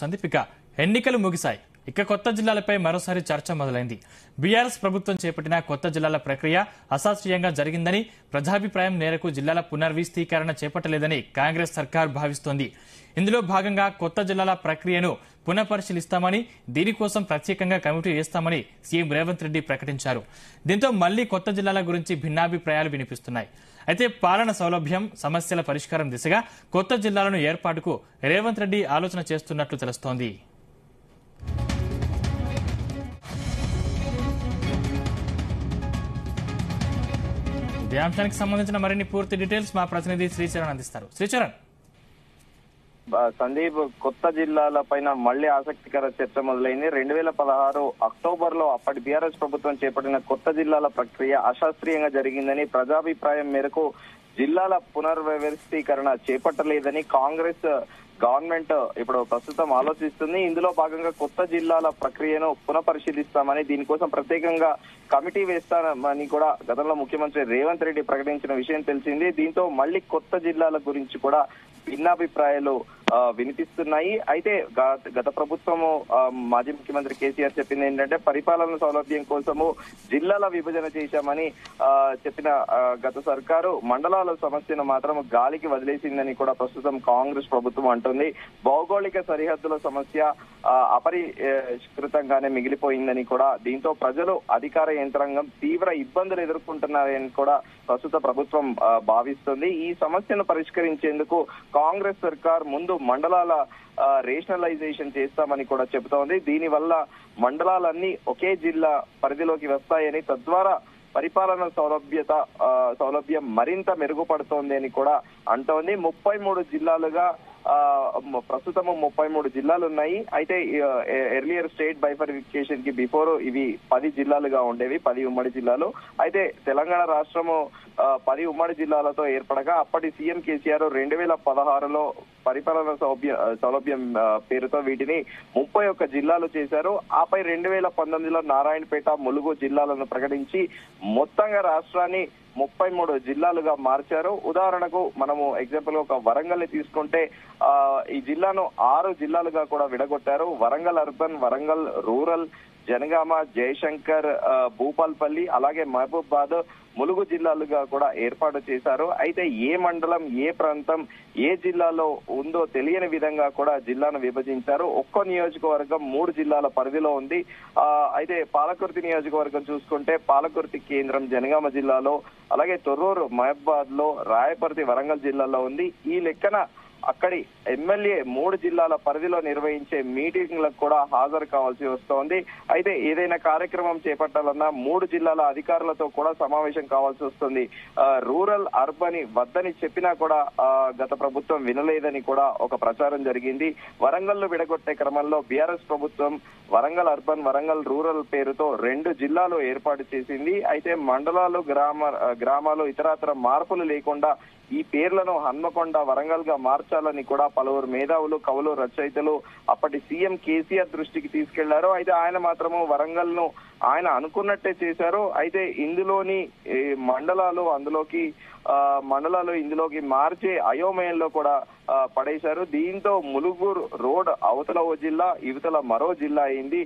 సందీపిక ఎన్నికలు ముగిశాయి. కొత్త జిల్లాలపై మరోసారి చర్చ మొదలైంది. బీఆర్ఎస్ ప్రభుత్వం చేపట్టిన కొత్త జిల్లాల ప్రక్రియ అశాస్త్రీయంగా జరిగిందని, ప్రజాభిప్రాయం మేరకు జిల్లాల పునర్వ్యవస్థీకరణ చేపట్టలేదని కాంగ్రెస్ సర్కార్ భావిస్తోంది. ఇందులో భాగంగా కొత్త జిల్లాల ప్రక్రియను పునఃపరిశీలిస్తామని, దీనికోసం ప్రత్యేకంగా కమిటీ వేస్తామని సీఎం రేవంత్ రెడ్డి ప్రకటించారు. దీంతో మళ్లీ కొత్త జిల్లాల గురించి భిన్నాభిప్రాయాలు వినిపిస్తున్నాయి. అయితే పాలన సౌలభ్యం, సమస్యల పరిష్కారం దిశగా కొత్త జిల్లాలను ఏర్పాటుకు రేవంత్ రెడ్డి ఆలోచన చేస్తున్నట్లు తెలుస్తోంది. ఇదే అంశానికి సంబంధించిన మరిన్ని పూర్తి డీటెయిల్స్ మా ప్రతినిధి శ్రీచరణ్ అందిస్తారు. శ్రీచరణ్, సందీప్, కొత్త జిల్లాల పైన మళ్లీ ఆసక్తికర చర్చ మొదలైంది. 2016 అక్టోబర్ లో అప్పటి బీఆర్ఎస్ ప్రభుత్వం చేపట్టిన కొత్త జిల్లాల ప్రక్రియ అశాస్త్రీయంగా జరిగిందని, ప్రజాభిప్రాయం మేరకు జిల్లాల పునర్వ్యవస్థీకరణ చేపట్టలేదని కాంగ్రెస్ గవర్నమెంట్ ఇప్పుడు ప్రస్తుతం ఆలోచిస్తుంది. ఇందులో భాగంగా కొత్త జిల్లాల ప్రక్రియను పునఃపరిశీలిస్తామని, దీనికోసం ప్రత్యేకంగా కమిటీ వేస్తామని కూడా గతంలో ముఖ్యమంత్రి రేవంత్ రెడ్డి ప్రకటించిన విషయం తెలిసింది. దీంతో మళ్లీ కొత్త జిల్లాల గురించి కూడా భిన్నాభిప్రాయాలు వినిపిస్తున్నాయి. అయితే గత ప్రభుత్వము మాజీ ముఖ్యమంత్రి కేసీఆర్ చెప్పింది ఏంటంటే, పరిపాలన సౌలభ్యం కోసము జిల్లాల విభజన చేశామని చెప్పిన గత సర్కారు మండలాల సమస్యను మాత్రం గాలికి వదిలేసిందని కూడా ప్రస్తుతం కాంగ్రెస్ ప్రభుత్వం అంటుంది. భౌగోళిక సరిహద్దుల సమస్య అపరిష్కృతంగానే మిగిలిపోయిందని కూడా, దీంతో ప్రజలు, అధికార యంత్రాంగం తీవ్ర ఇబ్బందులు ఎదుర్కొంటున్నారని కూడా ప్రస్తుత ప్రభుత్వం భావిస్తుంది. ఈ సమస్యను పరిష్కరించేందుకు కాంగ్రెస్ సర్కార్ ముందు మండలాల రేషనలైజేషన్ చేస్తామని కూడా చెబుతోంది. దీనివల్ల మండలాలన్నీ ఒకే జిల్లా పరిధిలోకి వస్తాయని, తద్వారా పరిపాలన సౌలభ్యం మరింత మెరుగుపడుతోంది అని కూడా అంటోంది. 33 జిల్లాలుగా ప్రస్తుతము 33 జిల్లాలు ఉన్నాయి. అయితే ఎర్లియర్ స్టేట్ బైఫర్ఫికేషన్ కి బిఫోర్ ఇవి 10 జిల్లాలుగా ఉండేవి, 10 ఉమ్మడి జిల్లాలు. అయితే తెలంగాణ రాష్ట్రము 10 ఉమ్మడి జిల్లాలతో ఏర్పడగా, అప్పటి సీఎం కేసీఆర్ 2016లో పరిపాలన సౌలభ్యం పేరుతో వీటిని 31 జిల్లాలు చేశారు. ఆపై 2019లో నారాయణపేట, ములుగు జిల్లాలను ప్రకటించి మొత్తంగా రాష్ట్రాన్ని 33 జిల్లాలుగా మార్చారు. ఉదాహరణకు మనము ఎగ్జాంపుల్ ఒక వరంగల్ ని తీసుకుంటే ఈ జిల్లాను 6 జిల్లాలుగా కూడా విడగొట్టారు. వరంగల్ అర్బన్, వరంగల్ రూరల్, జనగామ, జయశంకర్, భూపాల్పల్లి, అలాగే మహబూబాబాద్, ములుగు జిల్లాలుగా కూడా ఏర్పాటు చేశారు. అయితే ఏ మండలం, ఏ ప్రాంతం ఏ జిల్లాలో ఉందో తెలియని విధంగా కూడా జిల్లాను విభజించారు. ఒక్కో నియోజకవర్గం 3 జిల్లాల పరిధిలో ఉంది. అయితే పాలకుర్తి నియోజకవర్గం చూసుకుంటే పాలకుర్తి కేంద్రం జనగామ జిల్లాలో, అలాగే తొర్రూరు మహబూబాబాద్ లో, రాయపర్తి వరంగల్ జిల్లాలో ఉంది. ఈ లెక్కన అక్కడి ఎమ్మెల్యే 3 జిల్లాల పరిధిలో నిర్వహించే మీటింగ్లకు కూడా హాజరు కావాల్సి వస్తోంది. అయితే ఏదైనా కార్యక్రమం చేపట్టాలన్నా 3 జిల్లాల అధికారులతో కూడా సమావేశం కావాల్సి వస్తుంది. రూరల్, అర్బన్ వద్దని చెప్పినా కూడా గత ప్రభుత్వం వినలేదని కూడా ఒక ప్రచారం జరిగింది. వరంగల్ విడగొట్టే క్రమంలో బీఆర్ఎస్ ప్రభుత్వం వరంగల్ అర్బన్, వరంగల్ రూరల్ పేరుతో 2 జిల్లాలు ఏర్పాటు చేసింది. అయితే మండలాలు, గ్రామాలు ఇతరత్ర మార్పులు లేకుండా ఈ పేర్లను హన్మకొండ, వరంగల్ గా మార్చాలని కూడా పలువురు మేధావులు, కవులు, రచయితలు అప్పటి సీఎం కేసీఆర్ దృష్టికి తీసుకెళ్లారు. అయితే ఆయన మాత్రము వరంగల్ ను ఆయన అనుకున్నట్టే చేశారు. అయితే ఇందులోని మండలాలు ఇందులోకి మార్చే అయోమయంలో కూడా పడేశారు. దీంతో ములుగు రోడ్ అవతల ఓ జిల్లా, ఇవతల మరో జిల్లా అయింది.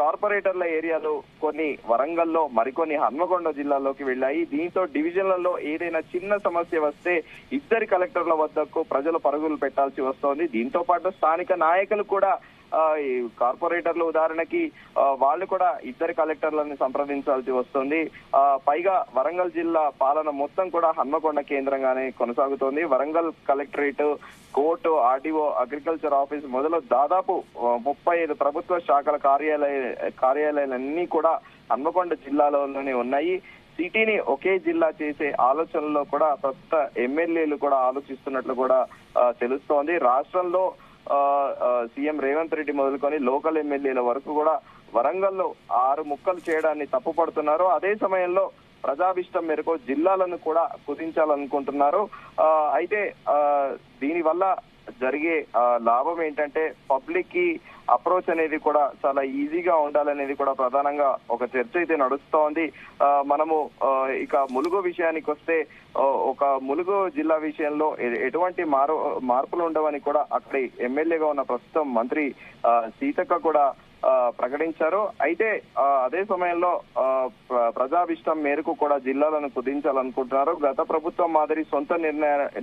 కార్పొరేటర్ల ఏరియాలు కొన్ని వరంగల్లో, మరికొన్ని హన్మకొండ జిల్లాలోకి వెళ్లాయి. దీంతో డివిజన్లలో ఏదైనా చిన్న సమస్య వస్తే ఇద్దరి కలెక్టర్ల వద్దకు ప్రజలు పరుగులు పెట్టాల్సి వస్తోంది. దీంతో పాటు స్థానిక నాయకులు కూడా ఈ కార్పొరేటర్లు ఉదాహరణకి వాళ్ళు కూడా ఇద్దరు కలెక్టర్లను సంప్రదించాల్సి వస్తుంది. పైగా వరంగల్ జిల్లా పాలన మొత్తం కూడా హన్మకొండ కేంద్రంగానే కొనసాగుతోంది. Warangal collectorate, court, RDO, agriculture office మొదలు దాదాపు 35 ప్రభుత్వ శాఖల కార్యాలయాలన్నీ కూడా హన్మకొండ జిల్లాలోనే ఉన్నాయి. సిటీని ఒకే జిల్లా చేసే ఆలోచనలో కూడా ప్రస్తుత ఎమ్మెల్యేలు కూడా ఆలోచిస్తున్నట్లు కూడా తెలుస్తోంది. రాష్ట్రంలో సీఎం రేవంత్ రెడ్డి మొదలుకొని లోకల్ ఎమ్మెల్యేల వరకు కూడా వరంగల్లో 6 ముక్కలు చేయడాన్ని తప్పుపడుతున్నారు. అదే సమయంలో ప్రజాభిష్టం మేరకు జిల్లాలను కూడా కుదించాలనుకుంటున్నారు. అయితే దీనివల్ల జరిగే లాభం ఏంటంటే పబ్లిక్ కి అప్రోచ్ అనేది కూడా చాలా ఈజీగా ఉండాలనేది కూడా ప్రధానంగా ఒక చర్చ అయితే నడుస్తోంది. మనము ఇక ములుగు విషయానికి వస్తే ఒక ములుగు జిల్లా విషయంలో ఎటువంటి మార్పులు ఉండవని కూడా అక్కడి ఎమ్మెల్యేగా ఉన్న ప్రస్తుతం మంత్రి సీతక్క కూడా ప్రకటించారు. అయితే అదే సమయంలో ప్రజాభిష్టం మేరకు కూడా జిల్లాలను కుదించాలనుకుంటున్నారు. గత ప్రభుత్వం మాదిరి సొంత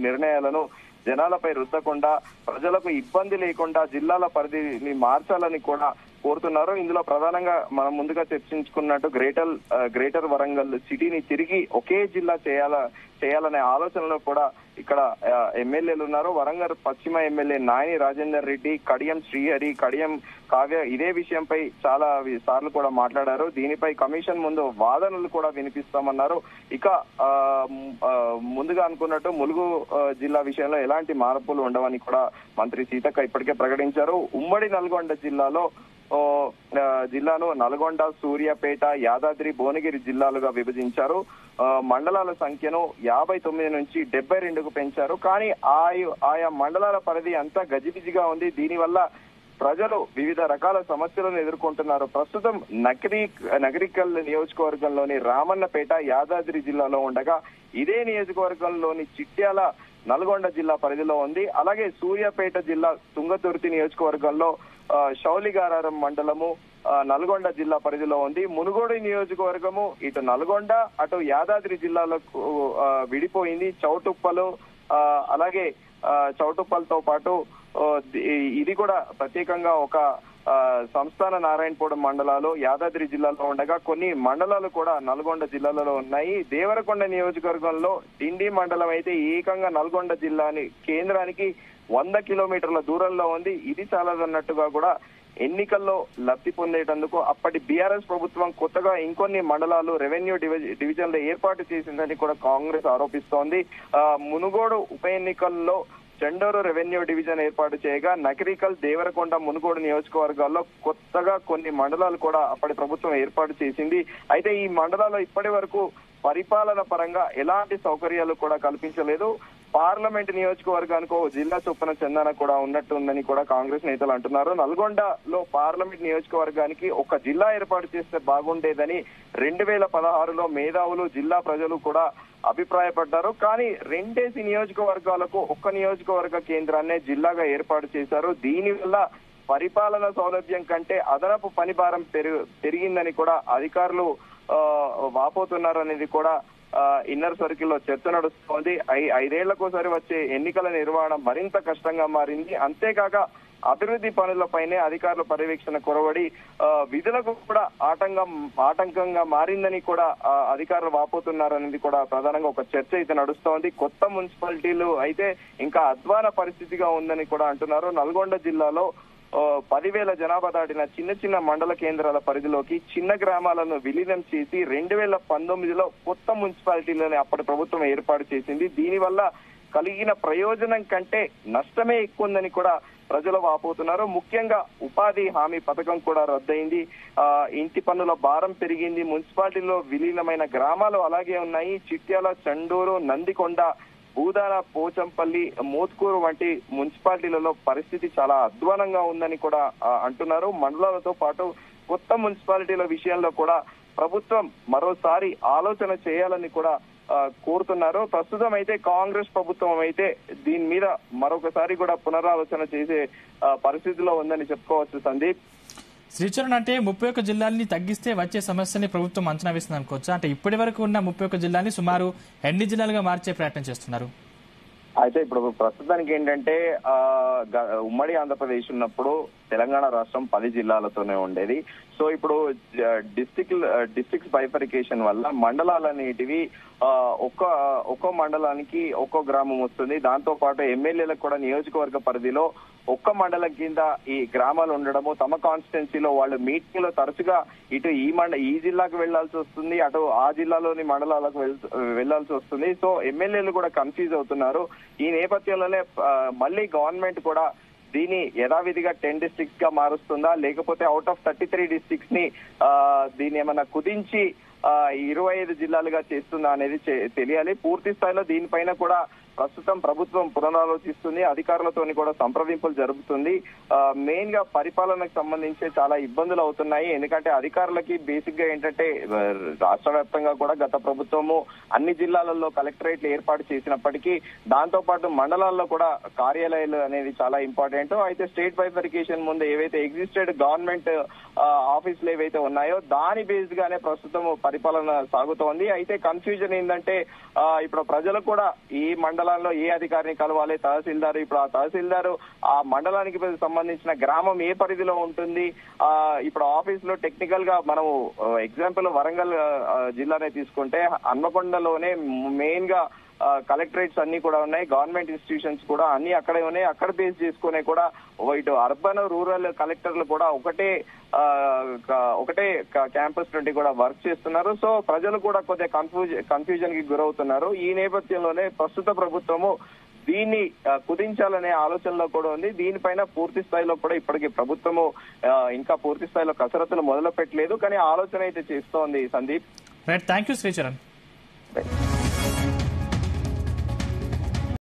నిర్ణయాలను జనాలపై రుద్దకుండా ప్రజలకు ఇబ్బంది లేకుండా జిల్లాల పరిధిని మార్చాలని కూడా కోరుతున్నారు. ఇందులో ప్రధానంగా మనం ముందుగా చర్చించుకున్నట్టు గ్రేటర్ వరంగల్ సిటీని తిరిగి ఒకే జిల్లా చేయాలనే ఆలోచనలో కూడా ఇక్కడ ఎమ్మెల్యేలు ఉన్నారు. వరంగల్ పశ్చిమ ఎమ్మెల్యే నాయని రాజేందర్ రెడ్డి, కడియం శ్రీహరి, కడియం కావ్య ఇదే విషయంపై చాలా సార్లు కూడా మాట్లాడారు. దీనిపై కమిషన్ ముందు వాదనలు కూడా వినిపిస్తామన్నారు. ఇక ముందుగా అనుకున్నట్టు ములుగు జిల్లా విషయంలో ఎలాంటి మార్పులు ఉండవని కూడా మంత్రి సీతక్క ఇప్పటికే ప్రకటించారు. ఉమ్మడి నల్గొండ జిల్లాను నల్గొండ, సూర్యాపేట, యాదాద్రి, భువనగిరి జిల్లాలుగా విభజించారు. మండలాల సంఖ్యను 59 నుంచి 72కు పెంచారు. కానీ ఆయా మండలాల పరిధి అంతా గజిబిజిగా ఉంది. దీనివల్ల ప్రజలు వివిధ రకాల సమస్యలను ఎదుర్కొంటున్నారు. ప్రస్తుతం నగరికల్ నియోజకవర్గంలోని రామన్నపేట యాదాద్రి జిల్లాలో ఉండగా ఇదే నియోజకవర్గంలోని చిట్యాల నల్గొండ జిల్లా పరిధిలో ఉంది. అలాగే సూర్యాపేట జిల్లా తుంగతుర్తి నియోజకవర్గంలో శౌలిగారారం మండలము నల్గొండ జిల్లా పరిధిలో ఉంది. మునుగోడు నియోజకవర్గము ఇటు నల్గొండ అటు యాదాద్రి జిల్లాలకు విడిపోయింది. చౌటుప్పలు అలాగే చౌటుప్పలతో పాటు ఇది కూడా ప్రత్యేకంగా ఒక సంస్థాన నారాయణపురం మండలాలు యాదాద్రి జిల్లాలో ఉండగా కొన్ని మండలాలు కూడా నల్గొండ జిల్లాలలో ఉన్నాయి. దేవరకొండ నియోజకవర్గంలో డిండి మండలం అయితే ఏకంగా నల్గొండ జిల్లాని కేంద్రానికి 100 కిలోమీటర్ల దూరంలో ఉంది. ఇది చాలదన్నట్టుగా కూడా ఎన్నికల్లో లబ్ధి పొందేటందుకు అప్పటి బీఆర్ఎస్ ప్రభుత్వం కొత్తగా ఇంకొన్ని మండలాలు రెవెన్యూ డివిజన్లు ఏర్పాటు చేసిందని కూడా కాంగ్రెస్ ఆరోపిస్తోంది. మునుగోడు ఉప ఎన్నికల్లో చెండూరు రెవెన్యూ డివిజన్ ఏర్పాటు చేయగా నకరికల్, దేవరకొండ, మునుగోడు నియోజకవర్గాల్లో కొత్తగా కొన్ని మండలాలు కూడా అప్పటి ప్రభుత్వం ఏర్పాటు చేసింది. అయితే ఈ మండలాల్లో ఇప్పటి వరకు పరిపాలన పరంగా ఎలాంటి సౌకర్యాలు కూడా కల్పించలేదు. పార్లమెంట్ నియోజకవర్గానికి జిల్లా చొప్పున చందన కూడా ఉన్నట్టుందని కూడా కాంగ్రెస్ నేతలు అంటున్నారు. నల్గొండలో పార్లమెంట్ నియోజకవర్గానికి ఒక జిల్లా ఏర్పాటు చేస్తే బాగుండేదని 2016లో మేధావులు, జిల్లా ప్రజలు కూడా అభిప్రాయపడ్డారు. కానీ 2 నియోజకవర్గాలకు ఒక్క నియోజకవర్గ కేంద్రాన్నే జిల్లాగా ఏర్పాటు చేశారు. దీనివల్ల పరిపాలన సౌలభ్యం కంటే అదనపు పని భారం పెరిగిందని కూడా అధికారులు వాపోతున్నారనేది కూడా ఇన్నర్ సర్కిల్ లో చర్చ నడుస్తోంది. 5 ఏళ్లకోసారి వచ్చే ఎన్నికల నిర్వహణ మరింత కష్టంగా మారింది. అంతేకాక అభివృద్ధి పనులపైనే అధికారుల పర్యవేక్షణ కొరవడి విధులకు కూడా ఆటంకంగా మారిందని కూడా అధికారులు వాపోతున్నారనేది కూడా ప్రధానంగా ఒక చర్చ అయితే నడుస్తోంది. కొత్త మున్సిపాలిటీలు అయితే ఇంకా అధ్వాన పరిస్థితిగా ఉందని కూడా అంటున్నారు. నల్గొండ జిల్లాలో 10,000 జనాభా దాటిన చిన్న మండల కేంద్రాల పరిధిలోకి చిన్న గ్రామాలను విలీనం చేసి 2019లో కొత్త మున్సిపాలిటీలను అప్పటి ప్రభుత్వం ఏర్పాటు చేసింది. దీనివల్ల కలిగిన ప్రయోజనం కంటే నష్టమే ఎక్కువ ఉందని కూడా ప్రజలు వాపోతున్నారు. ముఖ్యంగా ఉపాధి హామీ పథకం కూడా రద్దయింది. ఇంటి పన్నుల భారం పెరిగింది. మున్సిపాలిటీలో విలీనమైన గ్రామాలు అలాగే ఉన్నాయి. చిట్యాల, చండూరు, నందికొండ, భూదాన, పోచంపల్లి, మోత్కూరు వంటి మున్సిపాలిటీలలో పరిస్థితి చాలా అధ్వానంగా ఉందని కూడా అంటున్నారు. మండలాలతో పాటు కొత్త మున్సిపాలిటీల విషయంలో కూడా ప్రభుత్వం మరోసారి ఆలోచన చేయాలని కూడా కోరుతున్నారు. ప్రస్తుతం అయితే కాంగ్రెస్ ప్రభుత్వం అయితే దీని మీద మరొకసారి కూడా పునరాలోచన చేసే పరిస్థితిలో ఉందని చెప్పుకోవచ్చు. సందీప్, శ్రీచరణ్, అంటే 31 జిల్లాల్ని తగ్గిస్తే వచ్చే సమస్యని ప్రభుత్వం అంచనా వేస్తుంది అనుకోవచ్చు. అంటే ఇప్పటి వరకు ఉన్న 31 జిల్లాల్ని సుమారు ఎన్ని జిల్లాలుగా మార్చే ప్రయత్నం చేస్తున్నారు? అయితే ఇప్పుడు ప్రస్తుతానికి ఏంటంటే ఉమ్మడి ఆంధ్రప్రదేశ్ ఉన్నప్పుడు తెలంగాణ రాష్ట్రం 10 జిల్లాలతోనే ఉండేది. సో ఇప్పుడు డిస్ట్రిక్ట్స్ బైఫరికేషన్ వల్ల మండలాలనేటివి ఒక్కో మండలానికి ఒక్కో గ్రామం వస్తుంది. దాంతో పాటు ఎమ్మెల్యేలకు కూడా నియోజకవర్గ పరిధిలో ఒక్క మండలం కింద ఈ గ్రామాలు ఉండడము, తమ కాన్స్టిట్యున్సీలో వాళ్ళు మీటింగ్ లో తరచుగా ఇటు ఈ జిల్లాకు వెళ్లాల్సి వస్తుంది, అటు ఆ జిల్లాలోని మండలాలకు వెళ్లాల్సి వస్తుంది. సో ఎమ్మెల్యేలు కూడా కన్ఫ్యూజ్ అవుతున్నారు. ఈ నేపథ్యంలోనే మళ్ళీ గవర్నమెంట్ కూడా దీన్ని యథావిధిగా 10 డిస్ట్రిక్ట్స్ గా మారుస్తుందా, లేకపోతే అవుట్ ఆఫ్ 33 డిస్ట్రిక్ట్స్ ని దీన్ని ఏమన్నా కుదించి 25 జిల్లాలుగా చేస్తుందా అనేది తెలియాలి. పూర్తి స్థాయిలో దీనిపైన కూడా ప్రస్తుతం ప్రభుత్వం పునరాలోచిస్తుంది, అధికారులతోని కూడా సంప్రదింపులు జరుపుతుంది. మెయిన్ గా పరిపాలనకు సంబంధించి చాలా ఇబ్బందులు అవుతున్నాయి. ఎందుకంటే అధికారులకి బేసిక్ గా ఏంటంటే రాష్ట్ర వ్యాప్తంగా కూడా గత ప్రభుత్వము అన్ని జిల్లాలలో కలెక్టరేట్లు ఏర్పాటు చేసినప్పటికీ దాంతో పాటు మండలాల్లో కూడా కార్యాలయాలు అనేది చాలా ఇంపార్టెంట్. అయితే స్టేట్ బైఫర్కేషన్ ముందు ఏవైతే ఎగ్జిస్టెడ్ గవర్నమెంట్ ఆఫీసులు ఏవైతే ఉన్నాయో దాని బేస్డ్ గానే ప్రస్తుతం పరిపాలన సాగుతోంది. అయితే కన్ఫ్యూజన్ ఏంటంటే ఇప్పుడు ప్రజలకు కూడా ఈ మండలాల్లో ఏ అధికారిని కలవాలి, తహసీల్దార్, ఇప్పుడు ఆ తహసీల్దార్ ఆ మండలానికి సంబంధించిన గ్రామం ఏ పరిధిలో ఉంటుంది, ఇప్పుడు ఆఫీస్ లో టెక్నికల్ గా మనము ఎగ్జాంపుల్ వరంగల్ జిల్లానే తీసుకుంటే హన్మకొండలోనే మెయిన్ గా కలెక్టరేట్స్ అన్ని కూడా ఉన్నాయి, గవర్నమెంట్ ఇన్స్టిట్యూషన్స్ కూడా అన్ని అక్కడే ఉన్నాయి. అక్కడ బేస్ చేసుకునే కూడా ఇటు అర్బన్ రూరల్ కలెక్టర్లు కూడా ఒకటే క్యాంపస్ నుండి కూడా వర్క్ చేస్తున్నారు. సో ప్రజలు కూడా కొద్దిగా కన్ఫ్యూజన్ కి గురవుతున్నారు. ఈ నేపథ్యంలోనే ప్రస్తుత ప్రభుత్వము దీన్ని కుదించాలనే ఆలోచనలో కూడా ఉంది. దీనిపైన పూర్తి స్థాయిలో కూడా ఇప్పటికీ ప్రభుత్వము ఇంకా పూర్తి స్థాయిలో కసరత్తులు మొదలు పెట్టలేదు, కానీ ఆలోచన అయితే చేస్తోంది. Sandeep, right, thank you Sricharan.